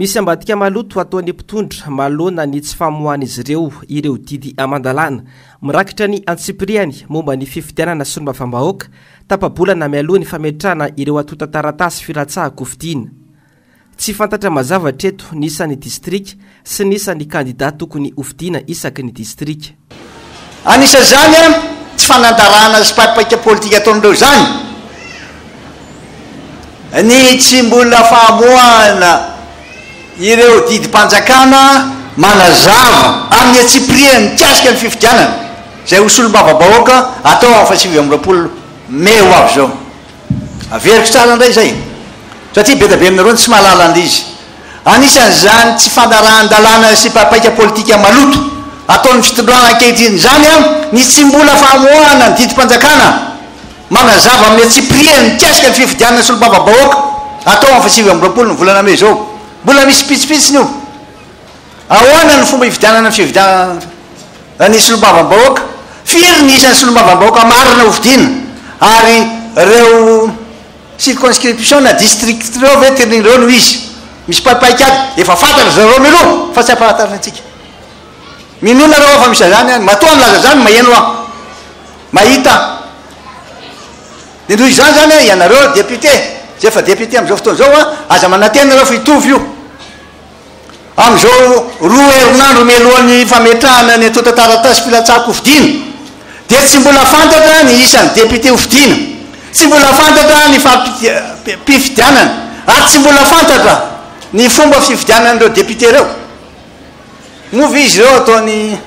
misy ambadika maloto ataony mpitondra malona ny tsy famohan'izy ireo didy amandalana mirakitra ny antsipriany momba ny fifidianana sy ny mafambahoaka tapabolana mialoha ny fametrahana ireo atota taratasy filatsahako fidiana tsy fantatra mazava treto ny isan'ny distrika sy ny isan'ny kandida tokony hofidiana isaky ny distrika. Anisa zany tsy fanantarana sy papaika politika ataon'ireo zany ny tsy mbola fahamoahana ireo didim-panjakana manazava amin'ny atsipriany tiasika ny fifidianana zay hosolom-bavabahoaka atao amin'ny 2020 May ho avy zao. Averiko tsara indray zay satria be da be aminareo tsy mahalala an'izy. Anisan'izany tsy fanarahan-dalàna sy papaika politika maloto ataon'ny fitondrana ankehitriny zany ny tsy mbola fahamoahana ny didim-panjakana manazava amin'ny atsipriany tiasika ny fifidianana solom-bavabahoaka atao amin'ny 2020 ny volana May zao. Mbola misy pitsipitsiny io. Ahoana ny fomba hifidianana ny fifidianana ny solom-bavabahoaka? Firy ny isan'ny solom-bavabahoaka marina hofidiana ary reo circonscription na district reo ve tirin'ireo no izy misy papaika aby efa fantatra zareo miloha fa tsy ampahatarina antsika. Minona reo fa misy zany matoa milaza zany maheno aho mahita indroy izany zany ianareo député zay efa député am'izao fotoana zao aza manantena reo fa hitovy io am'izao 2 herinandro mialohan'ny fametrahana ny atota taratasy filatsahako hofidiana dia tsy mbola fantatra ny isan'ny député hofidiana, tsy mbola fantatra ny fampifidianana ary tsy mbola fantatra ny fomba fifidianan'ireo député reo. Movy izy reo ataony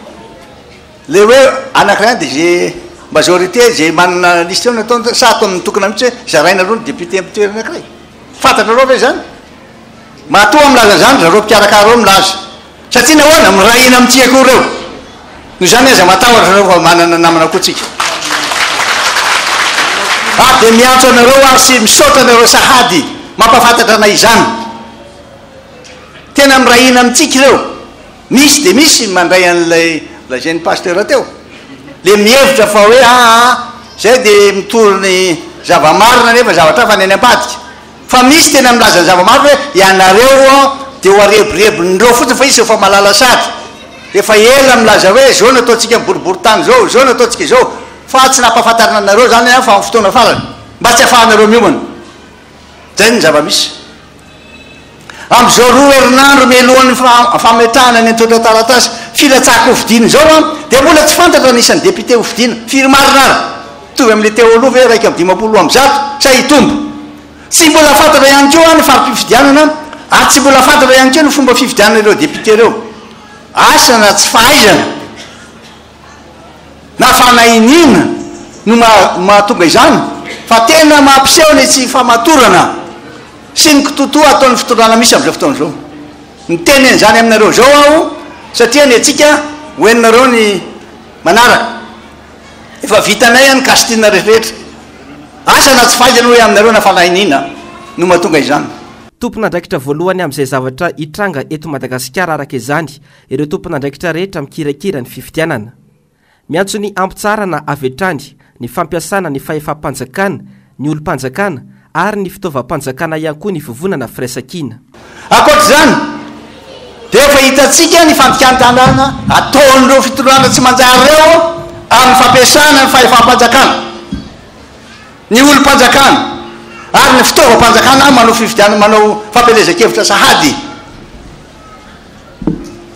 le hoe anankiray dia zay majorité zay manana liste eo natao sa ataony tokona mihitsy hoe zaraina reo ny député amin'ny toerana anankiray. Fantatra reo ve zany? Matoa milaza zany zareo mpiarakara reo milaza satria nahoana mirahina amin'ntsika reo no zany aza matahotra reo fa manana namana koatsika. Dia miantso anareo sy misaotra anareo sahady mampafantatra anay izany. Tena mirahina amintsika reo. Misy dia misy mandray an'ilay lazainy pasteur teo le mihevitra fa hoe zay dia mitorony zavamarina nefa zavatra fa ny any ampadika. Fa misy tena milaza ny zavamarina hoe ianareo dia ho arebirebin'ireo fotsiny fa izy efa malala sady efa ela milaza hoe zao no ataontsika boribory tany zao, zao no ataontsika zao, fa tsy nampahafantarina anareo zany fa fotoana farany mba tsy ahafahanareo miomana. Zay ny zava-misy am'izao 2 herinandro mialohan'ny fametrahana ny atota taratasy filatsahako hofidiana zao dia mbola tsy fantatra ny isan'ny député hofidiana firy marina ary tovy amin'le teo aloha ve raika amin'ny 50 sa hitombo. Tsy mbola fantatra ihany koa ny fampifidianana ary tsy mbola fantatra ihany koa ny fomba fifidianana ireo député reo. Asana tsy fahaizana na fanahinina no mahatonga izany fa tena mampiseho ny tsy famatorana sy ny kitotoa ataon'ny fitondrana misy amin'izao fotoana zao. Ny teny an'izany aminareo zao aho satria ny atsika hoeninareo ny manaraka efa vitanay any kasitiana rehetrarehetra. Asana tsy fahaizana hoe aminareo na fanahinina no mahatonga izany. Tompon'andraikitra voalohany amin'izay zavatra hitranga eto Madagasikara araka izany ireo tompon'andraikitra rehetra mikirakira ny fifidianana. Miantso ny ampitsara na avetrany ny fampiasana ny fahefam-panjakana, ny olom-panjakana ary ny fitaovam-panjakana ihany koa ny vovonana firaisan-kina. Ankoatr'izany dia efa hitantsika ny fandikan-tanàna ataon'ireo fitondrana tsy manjary reo amin'ny fampiasana ny fahefam-panjakana, ny olom-panjakana ary ny fitaovam-panjakana manao fifidianana, manao fampelezan-kevitra sahady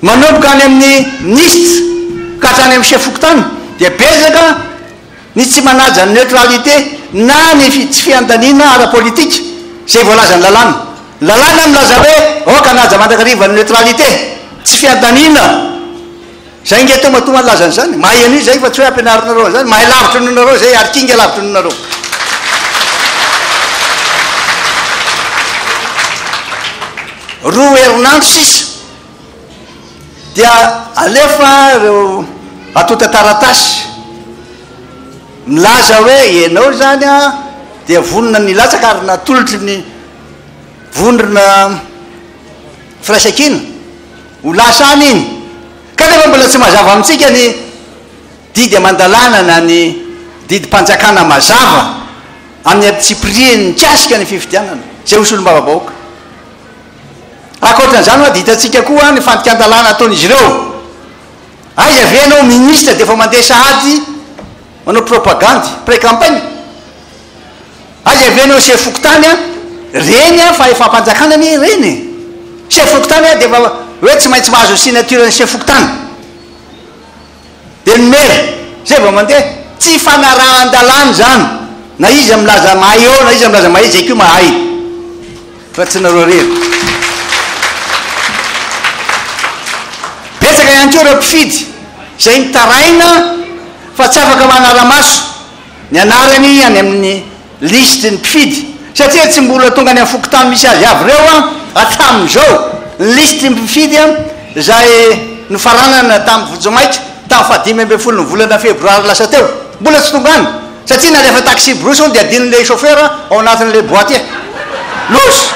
manomboka any amin'ny ministre ka hatrany amin'ny chef fokontany dia betsaka ny tsy manaja ny neutralité na ny tsy fiandanina ara-politika zay voalaza ny lalàna. Lalàna milaza hoe oka naja mandrakariva ny neutralité tsy fiandanina zay nge to matoma lazany zany mahay an'io zay fa tsy hoe ampianarinareo zany mahay lavitra nonareo zay ary kinga lavitra nonareo. Roa herinandro sisa dia alefa reo atota taratasy milaza hoe ianao zany dia vonona ny latsaka ary natolotry ny vondrona firaisan-kina ho lasany iny ka nefa mbola tsy mazava amintsika ny didy amandalàna na ny didim-panjakana mazava amin'ny atsipriany tiasika ny fifidianana zay hosolom-bavabahoaka. akoatran'izany oa ditatsika koa ny fandikan-dalàna ataon'izy ireo. Aiza ve anao ministra de efa mandeha sahady manao propagandy pré-campagne. Aiza ve anao chef fokontany a reny a fa efa mpanjakana ny reny. Chef fokontany a de efa hoe tsy maintsy mahazo signature ny chef fokontany. De ny maire zay vao mandeha, tsy fanarahan-dalàna zany. Na izy milaza mahay eo, na izy milaza mahay, zay koa mahay. Fa tsy nareo rery. Betsaka ihany koa reo mpifidy zay mitaraina fa tsy afaka manara-maso ny anarany any amin'ny liste ny mpifidy, satria tsy mbola tonga any amin'ny fokontany misy azy avy reo a hatramin'izao ny liste mpifidy a zay nofaranana tamin'ny vojomaika tamin'ny 5 ny volana febroary lasa teo, mbola tsy tonga any satria na rehefa taxi brosy on de adin'le chauffeur ao anatin'le boîte e losy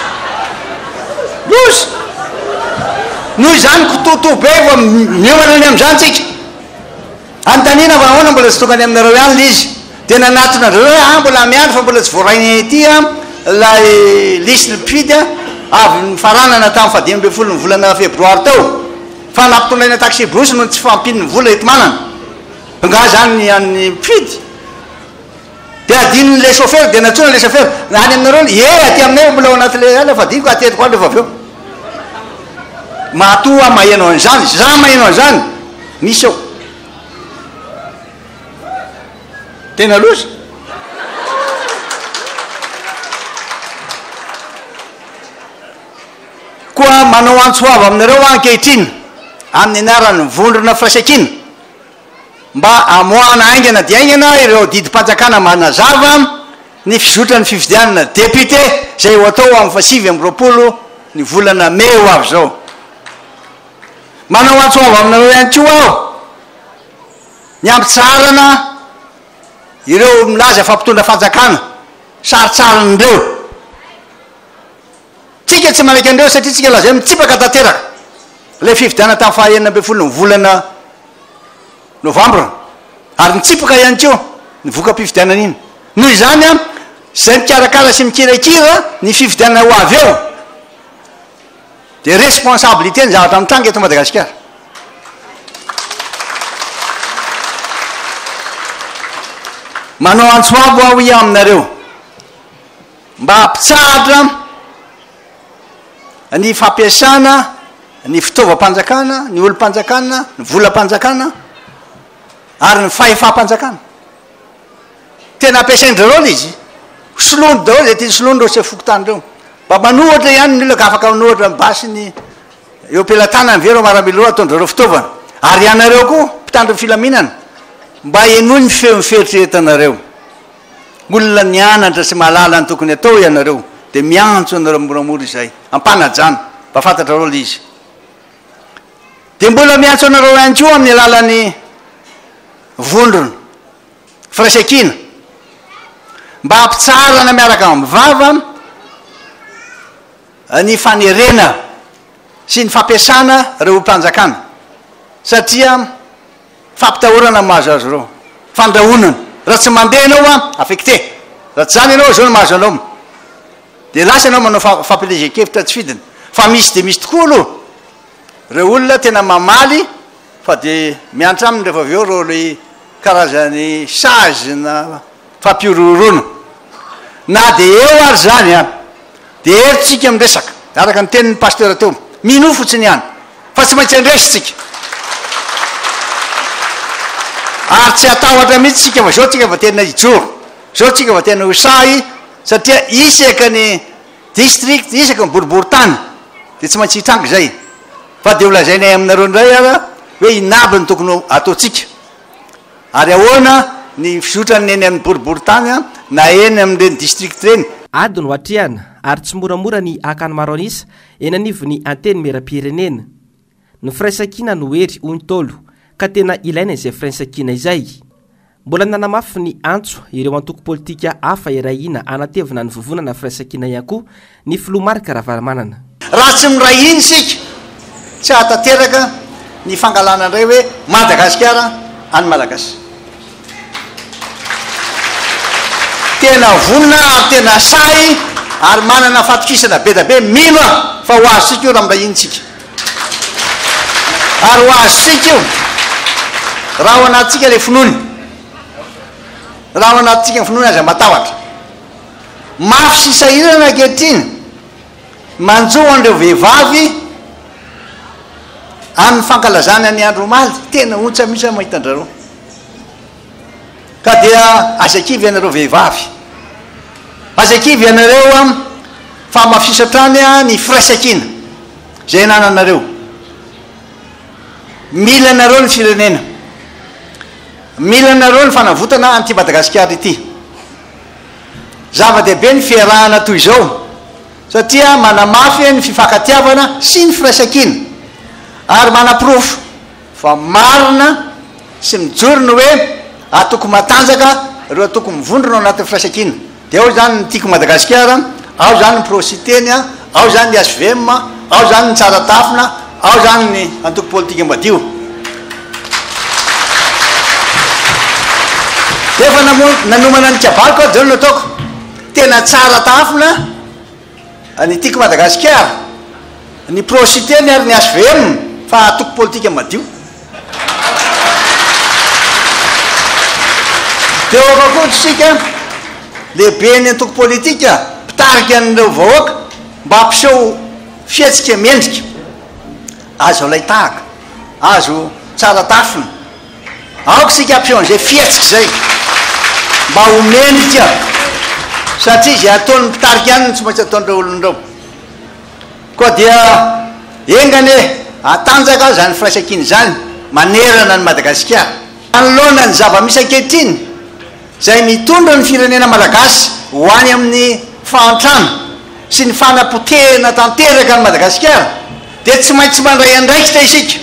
noho izany kototo be va miomana any am'izany tsika antanina fa ahoana mbola tsy tonga any aminareo ihany le izy de nanatona andreo hoe mbola miandro fa mbola tsy voarainy ety a lay liste ny mpifidy a avy nifaranana tamin'ny 5 ny volana febroary teo fa nampitondraina taxi brosy no tsy fampin'ny vola eto manana nga zany an'ny mpifidy de adin'le chauffeur de natsona le chauffeur any aminareo aty aminay mbola ao anatin'le ala fa diniko atetiko any lefa avy eo matoa mahaino an'izany za mahaino an'izany misy eo tena loza. Koa manao antsoava aminareo ankehitriny amin'ny anarany vondrona firaisan-kina mba amoahana aingana de aingana ireo didim-panjakana manazava ny fizotra ny fifidianana député zay ho atao amin'ny 8 ny volana May ho avy zao. Manao antsoava aminareo ihany koa aho ny ampitsarana ireo milaza fampitondra fanjakana saritsarandreo. Tsika tsy manaiky andreo satria tsika laza mitsipaka tanteraka le fifidianana tamin'ny 9 ny volana novambra ary mitsipaka ihany koa ny voka-pifidianana iny. Noho izany a zay mikarakara sy mikirakira ny fifidianana ho avy eo de responsabilité ny zavatra mitranga eto Madagasikara. Manao antsoavo aho i aminareo mba hampitsahatra ny fampiasana ny fitaovam-panjakana, ny olo-panjakana, ny volam-panjakana ary ny fahefam-panjakana. Tena ampiasaindreo le izy solony daholo zay tiany solony reo sy fokontany mba manohatra ihany ny olona afaka manohatra mibasy ny eo am-pelatana ny vereo maramilo ataondrareo fitaovana ary ianareo koa mpitandro filaminana mba enoy ny feo miferitriretanareo. Olona nianatra sy mahalala ny tokony atao ianareo de miantso anareo moramora izay ampanajana mba fantatrareo le izy. De mbola miantso anareo ihany koa amin'ny alalan'ny vondrona firaisan-kina mba hampitsarana miaraka amin'ny vava ny fanerena sy ny fampiasana reo mpanjakana satria fampitahorana mahazo azy reo fandrahonana raha tsy mandeha anao a affecté raha tsy zany anao zao no mahazo anao de lasa anao manao fampilezekevitra tsy fidiny fa misy de misy tokoa aloha reo olona tena mamaly fa de miantra aminy rehefa avy eo reo le karazany sazy na fampiororona na de eo ary zany a de eritsika miresaka araka ny tenin'ny pasteur teo mino fotsiny ihany fa tsy maintsy andresitsika ary tsy atahotra mihitsy tsika fa zao tsika va tena ijoro zao tsika va tena hosahy satria isaka ny district isaka ny boribory tany de tsy maintsy hitrangy zay fa de olazainay aminareo ndray ara hoe inaby ny tokony ataotsika ary ahoana ny fizotrany eny amin'ny boribory tany a na eny amin'ireny district reny ady no atriana ary tsy moramora ny akany maro anisa eny anivo ny anteny mera-pirenena ny firaisan-kina no hery ontolo ka tena ilaina izay firaisan-kina izay. Mbola nanamafy ny antso ireo antoko politika hafa irahina anatevina ny vovonana firaisan-kina ihany koa ny filomarika ravaramanana. Raha tsy miray iny sika tsy hatateraka ny fangalana indray hoe Madagasikara any Malagasy. Tena vonina ary tena say ary manana fatokisana be da be mino fa ho azo sika io raha mirahintsika ary ho azo sika io raha ho anatytsika le finoany raha ho anatytsika ny finoany aza matahotra mafy sy sahirana ankehitriny manjoa an'ireo vehivavy amin'ny fankalazana ny andro omaly tena ontsa mihitsy mahita andrareo ka dia azakivy anareo vehivavy azakivy anareo fa mafisatrany ny firaisakina zay nananareo mila anareo ny firenena mila anareo ny fanavotana anty Madagasikara ity zava-dehibe ny fiarahana toy izao satria manamafy ny fifankatiavana sy ny firaisakina ary manapirofo fa marina sy mijorona hoe atoko matanjaka reo atoko mivondrona anatin'ny firaisakina de ao zany ny tiako Madagasikara ao zany ny prositeny ao zany ny SVM ao zany ny tsaratafina ao zany ny antoko politika madio de efa nanomana ny kabaloko ao de no ataoko tena tsaratafina ny tiako Madagasikara ny prositeny ary ny SVM fa atoko politika madio de ofakotrysika lehibe ny antoko politika pitarika an'ireo vahoaka mba hampiseho fietsika mendrika azo laitahaka azo tsara tafina aoko sika hampiseho an'izay fietsika zay mba ho mendrika satria zay ataony pitarika any tsy maintsy ataon'ireo olon'ireo koa dia engane atanjaka zany firaisakiny zany manerana ny Madagasikara anoloana ny zava-misy ankehitriny zay mitondra ny firenena malagasy ho any amin'ny fahantrana sy ny fanapotehana tanteraka ny Madagasikara de tsy maintsy mandray andraikitra isika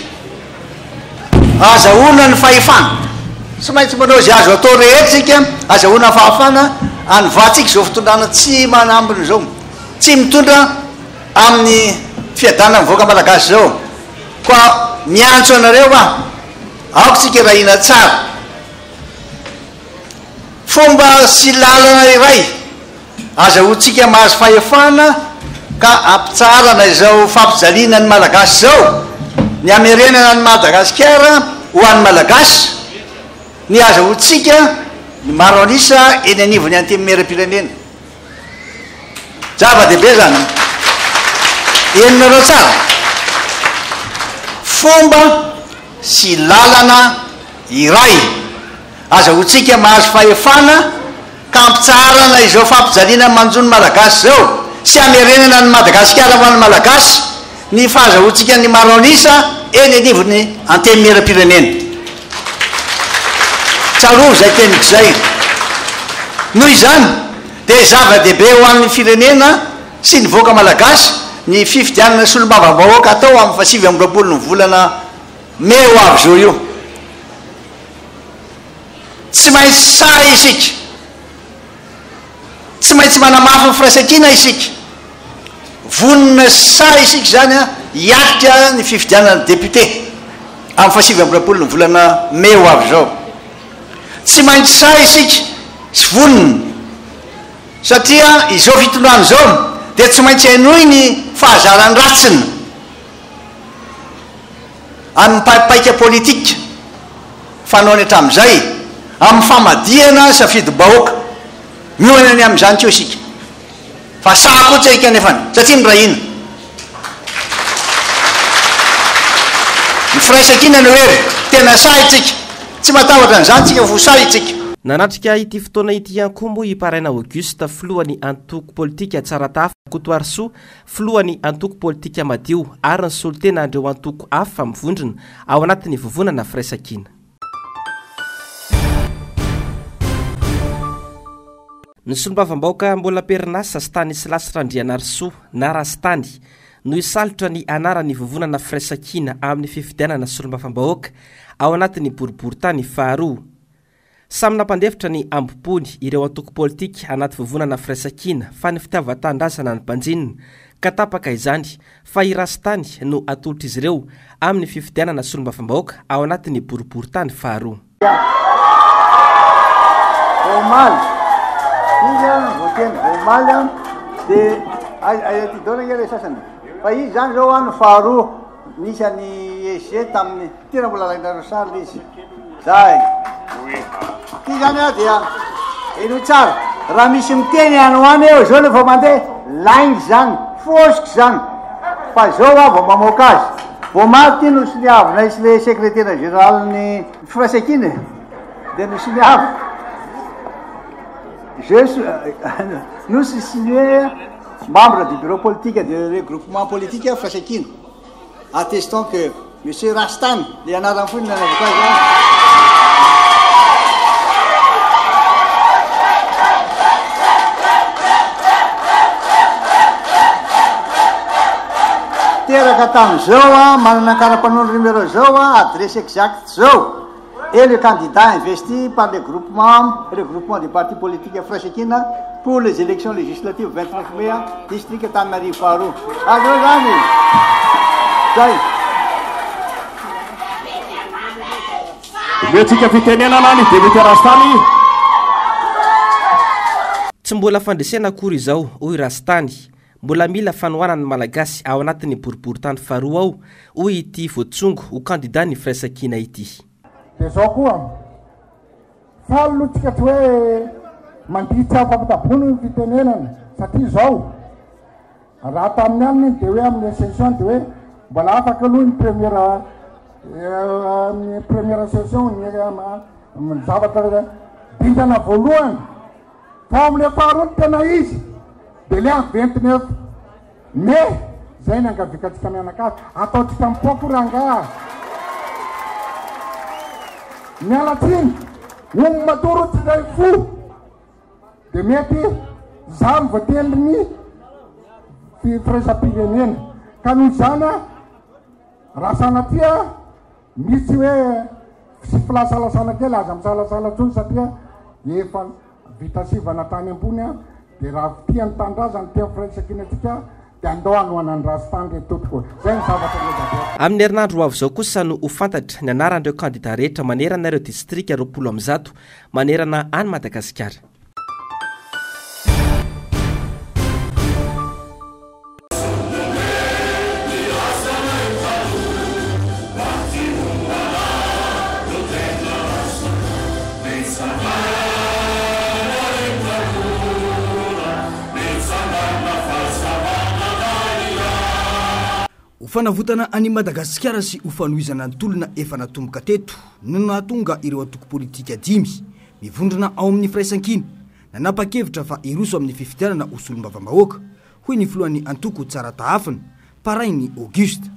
azahoana ny fahefana tsy maintsy manao zay azo atao rehetra sika azahoana ny fahafana anyvatsika zao fitondrana tsy manambiny zao tsy mitondra amin'ny fiadana mivoaka malagasy zao koa miantso anareo aoko tsika rahina tsara fomba sy lalana iray azahoantsika mahazo fahefana ka ampitsarana izao fampijaliana ny malagasy zao ny amerenana ny Madagasikara ho an'ny malagasy ny azahoantsika ny maro anisa eny anivony antemimera-pirenena zava-dehibe zany eninareo tsara fomba sy lalana iray azahoantsika mahazo fahefana ka ampitsarana izao fampijaliana manjony malagasy zao sy amerenana ny Madagasikara ho an'ny malagasy ny fahazahoantsika ny maro anisa eny anivony antemimera-pirenena tsarov zay teniko zay noho izany de zava-dehibe ho an'ny firenena sy ny voaka malagasy ny fifidianana solombavam-bahoaka atao amin'ny 8 ny volana May ho avy zao io tsy maintsy sa isika tsy maintsy manamafy ny firaisakina isika vonina sa isika zany hiatrika ny fifidianana député amin'ny 8 ny volana May ho avy zao tsy maintsy sa isika sy vonina satria izao fitondrano zao de tsy maintsy hainoy ny fahazarany ratsiny amin'ny paika politika fanaony hatramin'izay amin'ny famadiana safidy-bahoaka mioanany amin'izany keo isika fa sakotsy ika nefany satria mirahina ny firaisakina ny hoe tena sa itsika tsy matahotra an'izany tsika vo sa itsika nanatrika ity fotoana ity ankombo iparaina Auguste filohan'ny antoko politika tsaratafa Kotoarisoa filohan'ny antoko politika madio ary ny solitena andreo antoko hafa mivondrona ao anatin'ny vovonana firaisakina ny solombavam-bahoaka mbola perinasa Stanislas Randrianarisoa na Rastany no isalotra ny anarany vovonana firaisakina amin'ny fifidianana solombavam-bahoaka ao anatin'ny boriboritany faharoa samy nampandefitra ny ambopony ireo antoko politika anaty vovonana firaisakina fa ny fitiavan-tanindrazana ny mpanjinina ka tapaka izany fa i Rastany no atolotra izy ireo amin'ny fifidianana solombavam-bahoaka ao anatin'ny boriboritany faharoa Vomaly dia ty daona le sasany fa izy zany zao a no faharoa nisy any EG tamin'ny tena mbola lainareo sary izy zay ty zany a dia ino tsara raha misy miteny ano any eo zao lefa mandeha laingy zany fosiky zany fa zao a vao mamoaka azy vao maty no sy niavina isy le secrétaire général ny firaisan-kiny dia no sy niavy nous sommes signés membres du bureau politique du regroupement politique Firaisan-Kina, attestant que M. Rastan, Léonard Anfoun, teraka tamin'izao a manana karapanondro numéro zao a adresse exacte zao et le candidat investi par le regroupement des partis politiques Firaisan-Kina pour les élections législatives 29 mai district Antananarivo faharoa azao zany zay metsika fitenenana ny député Rastany tsy mbola fandresena akory izao hoy Rastany mbola mila fanohanany malagasy ao anatin'ny boriboritany faharoa ao hoy ity voatsongo ho candidat ny Firaisan-Kina ity dia zao koa falolotsika tsy hoe manditsy afapitabony ny fitenenana satria zao raha tamin'ny aliny dia hoe amin'ny session dia hoe mbola afaka aloha ny première session ny zavatra dingana voalohany fa amin'le faharoa ny tena izy dia le 29 mai zay ny angavikatsika mianakasy ataotsika mipoko ranga mialatsiny no matoro tsy zay fo dia mety za mivoateliny firaisam-pirenena ka noho zany a raha sanatria misy hoe sy filasalasana kely aza misalasala tsony satria efa vita sivana tany ambony a dia raha tiany tandrazany tia Firaisan-Kina atsika dia andao anohanany Rastany retotoko zay ny zavatra amin'ny herinandro avy zao kosa no ho fantatra ny anaran'ireo candidat rehetra manerana ireo distrika 20 manerana any Madagasikara. Fanavotana any Madagasikara sy ufanoizana antolona efa natomboka teto no nahatonga ireo atoko politika 5 mivondrona ao amin'ny Firaisan-Kina nanapa-kevitra fa iroso amin'ny fifidianana osolombavambahoaka hoy ny filohan'ny antoko tsara tahafana parainy Auguste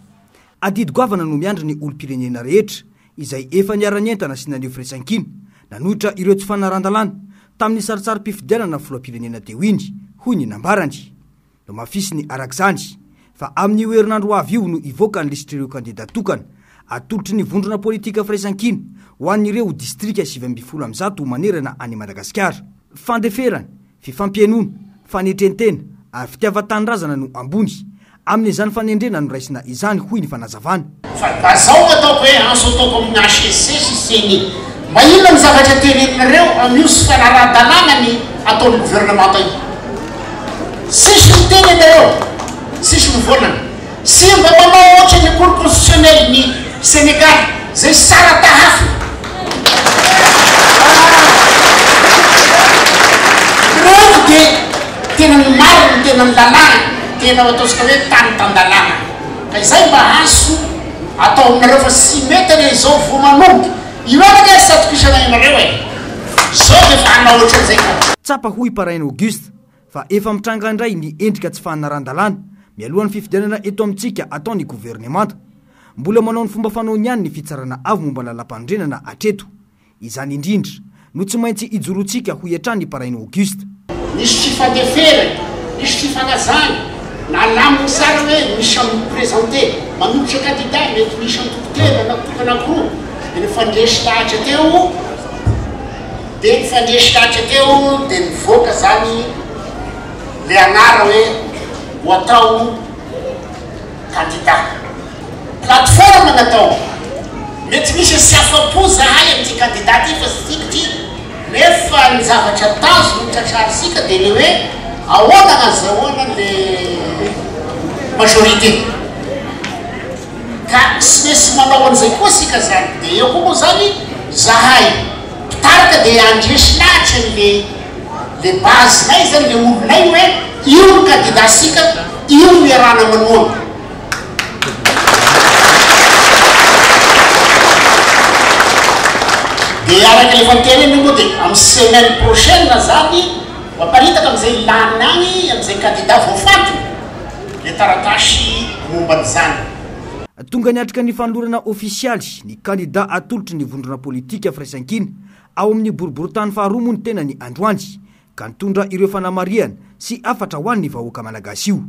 adidy goavana no miandry ny olom-pirenena rehetra izay efa niara-nientana sy naneo Firaisan-Kina nanohitra ireo tsy fanarandalana tamin'ny saritsary-pifidianana filoha-pirenena teo iny hoy ny nambarany no mafisy ny arak'izany fa amin'ny herinandro avy io no ivoaka ny lisitrireo candidat tokana atolotry ny vondrona politika Firaisan-Kina ho an'ireo distrika 720 manerana any Madagasikara fandeferana fifampienona fanetretena ary fitiava-tanindrazana no ambony amin'izany fanendrena no raisina izany hoy ny fanazavana fa bazao ataoko hoe anso ataoko amin'ny HCC sy seny mba inona ny zavatra teneninareo amin'io sy fanaraha-dalàna ny ataon'ny gouvernemanta io sisy miteny anareo sisy mivolana sy mba manao ohatra ny cour constitutionnel ny Sénégal zay sara tahafy preuve dia tena ny marina tena ny lalàna tena ataosika hoe tany tan-dalàna ka izay mba anso atao aminareo fa sy mety any izao vo manomboka io anaka satokisana inareo e zao dia fa anao ohatra an'izay ka tsapa hoy parainy Auguste fa efa mitranga indray ny endrika tsy fanaran-dalàna mialohan'ny fifidianana eto amintsika ataony gouvernemanta mbola manao ny fomba fanao niany ny fitsarana avy momba lalam-pandrenana atreto izany indrindra no tsy maintsy ijorontsika ho iatrany parainy Auguste nisy fifandeferana nisy fifanazana na laminy sara hoe misy amin'ny présenté manolotra candidat mety misy antokotena na tokanakoroa dia nifandresy lahatra teo dia nifandresy lahatra teo dia nivoaka zany le anara hoe ho atao candidat plateforme natao mety misy sy afa-po zahay amin'ity candidat ty fa sykity nefa ny zavatra tazo no tratrarisika dia le hoe ahoana anazahoana le majorité ka sy mesy manao an'izay koa sika zany de eo koa moa zany zahay pitarika de andresy lahatra le basenay zany le olonay hoe io ny candidat sika io ny iarana manoana de araka le fanteneny moa de amin'ny semaine prochaine zany mamparitaka am'izay lanina agny am'izay candidat voafanto le taratasy momban'izany tonga niatrika ny fanolorana ofisialy ny candidat atolotry ny vondrona politika firaisankina ao amin'ny boriboritany faharoa moa ny tena ny androany ka nitondra ireo fanamariana sy afatra ho an'ny vahoaka malagasy io